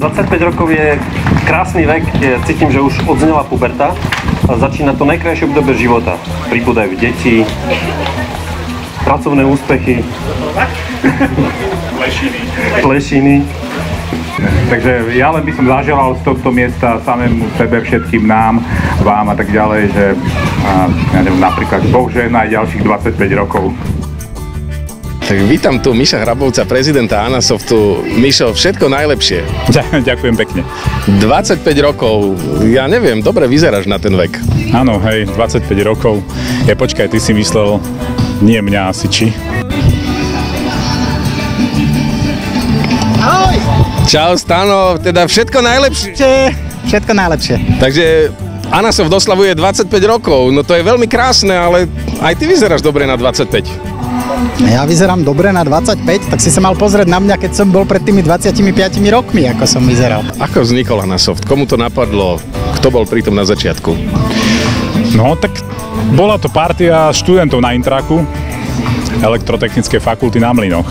25 rokov je krásny vek, cítim, že už odznela puberta a začína to najkrajšie obdobie života. Pribúdajú deti, pracovné úspechy, plešiny. Takže ja len by som zaželal z tohto miesta samému sebe, všetkým nám, vám a tak ďalej, že ja neviem, napríklad Boh žehná aj ďalších 25 rokov. Tak vítam tu Miša Hrabovca, prezidenta Anasoftu. Mišo, všetko najlepšie. Ďakujem pekne. 25 rokov, ja neviem, dobre vyzeráš na ten vek. Áno, hej, 25 rokov. Počkaj, ty si myslel, nie mňa asi, či? Ahoj! Čau, Stano, teda všetko najlepšie. Všetko najlepšie. Takže Anasoft oslavuje 25 rokov, no to je veľmi krásne, ale aj ty vyzeráš dobre na 25. Ja vyzerám dobre na 25, tak si sa mal pozrieť na mňa, keď som bol pred tými 25 rokmi, ako som vyzeral. Ako vznikol Anasoft? Komu to napadlo? Kto bol pri tom na začiatku? No, tak bola to partia študentov na Intraku, Elektrotechnickej fakulty na Mlynoch.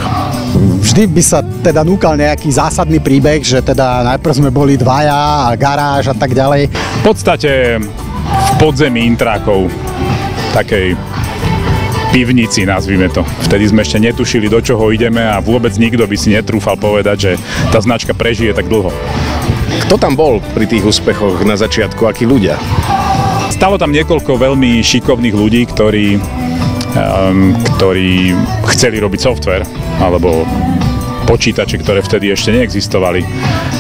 Vždy by sa teda núkal nejaký zásadný príbeh, že teda najprv sme boli dvaja a garáž a tak ďalej. V podstate v podzemí Intrákov, takej pivnici, nazvime to. Vtedy sme ešte netušili, do čoho ideme a vôbec nikto by si netrúfal povedať, že tá značka prežije tak dlho. Kto tam bol pri tých úspechoch na začiatku, akí ľudia? Stalo tam niekoľko veľmi šikovných ľudí, ktorí chceli robiť software, alebo počítače, ktoré vtedy ešte neexistovali.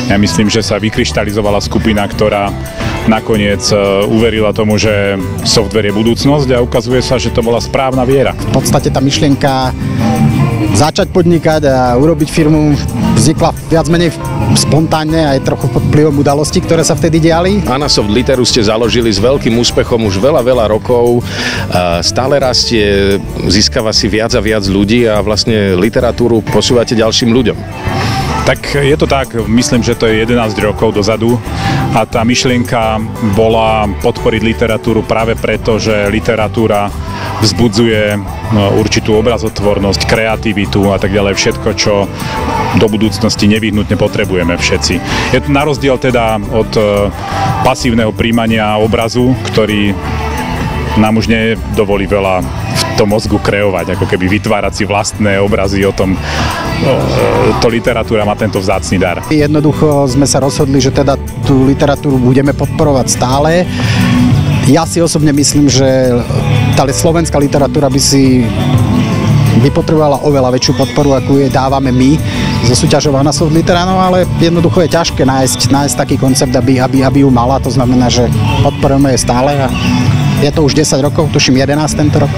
Ja myslím, že sa vykryštalizovala skupina, ktorá nakoniec uverila tomu, že software je budúcnosť a ukazuje sa, že to bola správna viera. V podstate tá myšlienka začať podnikať a urobiť firmu vznikla viac menej spontánne aj trochu pod vplyvom udalostí, ktoré sa vtedy diali. Anasoft Literu ste založili s veľkým úspechom už veľa rokov. Stále rastie, získava si viac a viac ľudí a vlastne literatúru posúvate ďalším ľuďom. Tak je to tak, myslím, že to je 11 rokov dozadu a tá myšlienka bola podporiť literatúru práve preto, že literatúra vzbudzuje určitú obrazotvornosť, kreativitu a tak ďalej, všetko, čo do budúcnosti nevyhnutne potrebujeme všetci. Je to na rozdiel teda od pasívneho príjmania obrazu, ktorý nám už nedovolí veľa v tom mozgu kreovať, ako keby vytvárať si vlastné obrazy o tom. To literatúra má tento vzácny dar. Jednoducho sme sa rozhodli, že teda tú literatúru budeme podporovať stále. Ja si osobne myslím, že tá slovenská literatúra by potrebovala oveľa väčšiu podporu, ako jej dávame my zo súťažou Anasoft Literánov, ale jednoducho je ťažké nájsť taký koncept, aby ju mala. To znamená, že podporujeme jej stále a je to už 10 rokov, tuším 11 tento rok.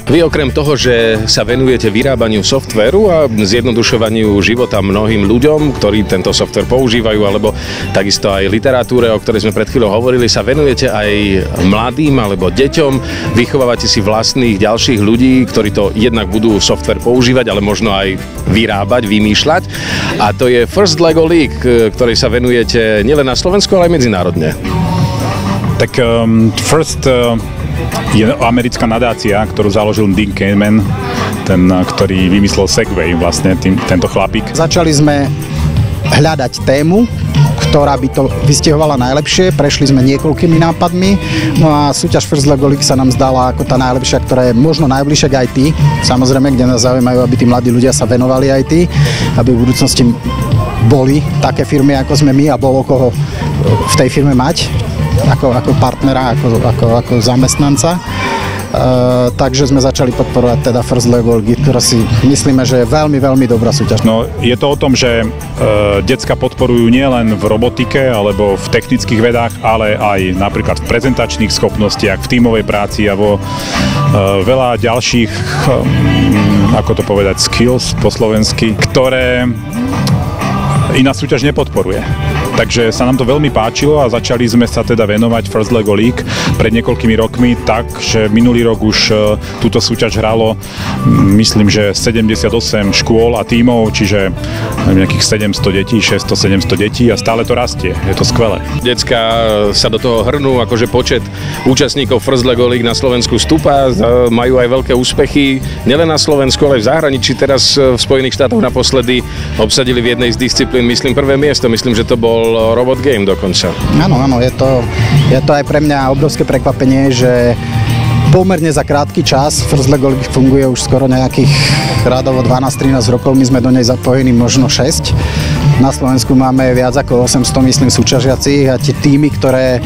Vy okrem toho, že sa venujete vyrábaniu softvéru a zjednodušovaniu života mnohým ľuďom, ktorí tento softvér používajú, alebo takisto aj literatúre, o ktorej sme pred chvíľou hovorili, sa venujete aj mladým alebo deťom, vychovávate si vlastných ďalších ľudí, ktorí to jednak budú softvér používať, ale možno aj vyrábať, vymýšľať. A to je First Lego League, ktorej sa venujete nielen na Slovensku, ale aj medzinárodne. Tak First je americká nadácia, ktorú založil Dean Kamen, ten, ktorý vymyslel Segway, vlastne tento chlapík. Začali sme hľadať tému, ktorá by to vystihovala najlepšie. Prešli sme niekoľkými nápadmi, no a súťaž First Lego League sa nám zdala ako tá najlepšia, ktorá je možno najbližšia k IT. Samozrejme, kde nás zaujímajú, aby tí mladí ľudia sa venovali IT, aby v budúcnosti boli také firmy, ako sme my a bolo koho v tej firme mať. Ako partnera, ako zamestnanca. Takže sme začali podporovať teda First Lego League, ktorá si myslíme, že je veľmi dobrá súťaž. No, je to o tom, že decka podporujú nielen v robotike alebo v technických vedách, ale aj napríklad v prezentačných schopnostiach, v tímovej práci a vo veľa ďalších, ako to povedať, skills po slovensky, ktoré iná súťaž nepodporuje. Takže sa nám to veľmi páčilo a začali sme sa teda venovať First Lego League pred niekoľkými rokmi tak, že minulý rok už túto súťaž hralo myslím, že 78 škôl a tímov, čiže nejakých 700 detí, 600-700 detí a stále to rastie. Je to skvelé. Decká sa do toho hrnú, akože počet účastníkov First Lego League na Slovensku stúpa, majú aj veľké úspechy, nielen na Slovensku, ale aj v zahraničí. Teraz v Spojených štátoch naposledy obsadili v jednej z disciplín, myslím, prvé miesto. Myslím, že to bol Robot Game dokonca. Áno, je to aj pre mňa obrovské prekvapenie, že pomerne za krátky čas First Lego League funguje už skoro nejakých radovo 12-13 rokov, my sme do nej zapojení možno 6. Na Slovensku máme viac ako 800, myslím, súťažiacich a tie týmy, ktoré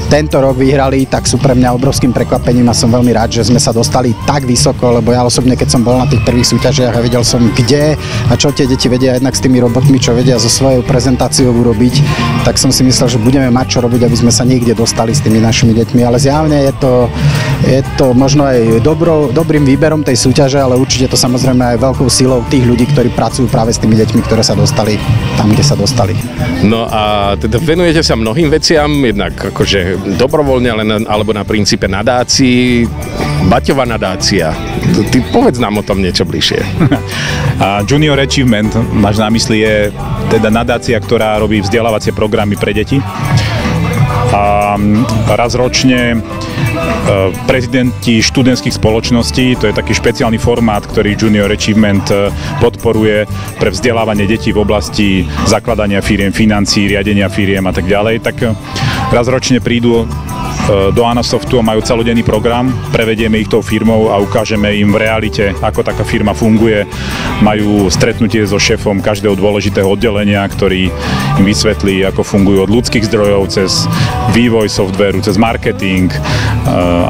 tento rok vyhrali, tak sú pre mňa obrovským prekvapením a som veľmi rád, že sme sa dostali tak vysoko, lebo ja osobne, keď som bol na tých prvých súťažiach a videl som kde a čo tie deti vedia jednak s tými robotmi, čo vedia so svojou prezentáciou urobiť, tak som si myslel, že budeme mať čo robiť, aby sme sa niekde dostali s tými našimi deťmi, ale zjavne je to možno aj dobrým výberom tej súťaže, ale určite to samozrejme aj veľkou silou tých ľudí, ktorí pracujú práve s tými deťmi, ktoré sa dostali tam, kde sa dostali. No a teda venujete sa mnohým veciam, jednak akože dobrovoľne, alebo na princípe nadácií. Baťová nadácia. Ty povedz nám o tom niečo bližšie. Junior Achievement, máš na mysli, je teda nadácia, ktorá robí vzdelávacie programy pre deti. A raz ročne prezidenti študentských spoločností, to je taký špeciálny formát, ktorý Junior Achievement podporuje pre vzdelávanie detí v oblasti zakladania firiem, financií, riadenia firiem a tak ďalej, tak raz ročne prídu do Anasoftu a majú celodenný program, prevedieme ich tou firmou a ukážeme im v realite, ako taká firma funguje. Majú stretnutie so šéfom každého dôležitého oddelenia, ktorý im vysvetlí, ako fungujú od ľudských zdrojov cez vývoj softvéru, cez marketing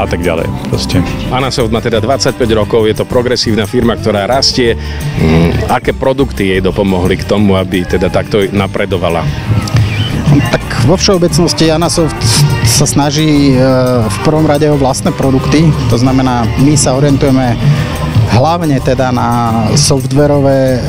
a tak ďalej. Proste. Anasoft má teda 25 rokov, je to progresívna firma, ktorá rastie. Aké produkty jej dopomohli k tomu, aby teda takto napredovala? Tak vo všeobecnosti Anasoft sa snaží v prvom rade o vlastné produkty, to znamená, my sa orientujeme hlavne teda na softverové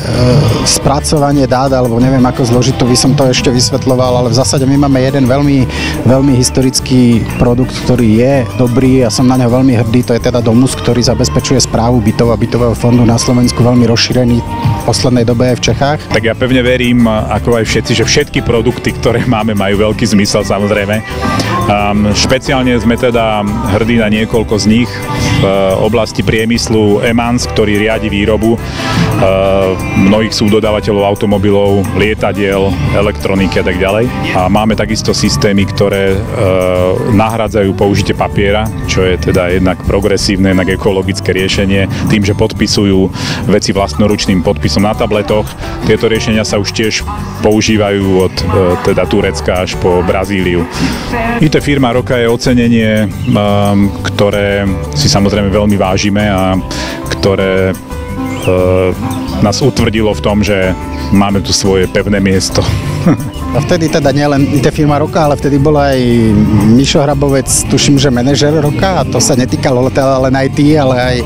spracovanie dát, alebo neviem, ako zložito by som to ešte vysvetľoval, ale v zásade my máme jeden veľmi historický produkt, ktorý je dobrý a som na ňo veľmi hrdý, to je teda Domus, ktorý zabezpečuje správu bytov a bytového fondu na Slovensku, veľmi rozšírený v poslednej dobe aj v Čechách. Tak ja pevne verím, ako aj všetci, že všetky produkty, ktoré máme, majú veľký zmysel, samozrejme. Špeciálne sme teda hrdí na niekoľko z nich v oblasti priemyslu EMANS, ktorý riadi výrobu mnohých súdodávateľov automobilov, lietadiel, elektroniky a tak ďalej. A máme takisto systémy, ktoré nahradzajú použitie papiera, čo je teda jednak progresívne, jednak ekologické riešenie, tým, že podpisujú veci vlastnoručným podpisom na tabletoch. Tieto riešenia sa už tiež používajú od teda Turecka až po Brazíliu. IT firma roka je ocenenie, ktoré si samozrejme veľmi vážime a ktoré nás utvrdilo v tom, že máme tu svoje pevné miesto. A vtedy teda nielen IT firma roka, ale vtedy bol aj Mišo Hrabovec, tuším, že manažer roka, a to sa netýkalo teda len IT, ale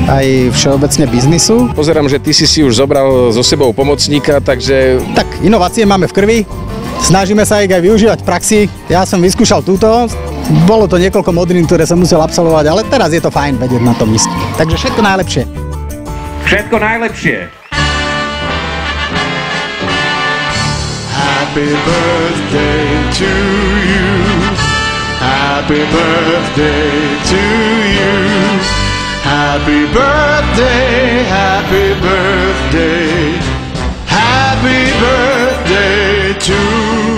aj všeobecne biznisu. Pozerám, že ty si už zobral so sebou pomocníka, takže... Tak, inovácie máme v krvi, snažíme sa ich aj využívať v praxi. Ja som vyskúšal túto, bolo to niekoľko modrín, ktoré som musel absolvovať, ale teraz je to fajn vedieť na tom ísť. Takže všetko najlepšie. Všetko najlepšie. Happy birthday to you. Happy birthday to you. Happy birthday, happy birthday. Happy birthday to you.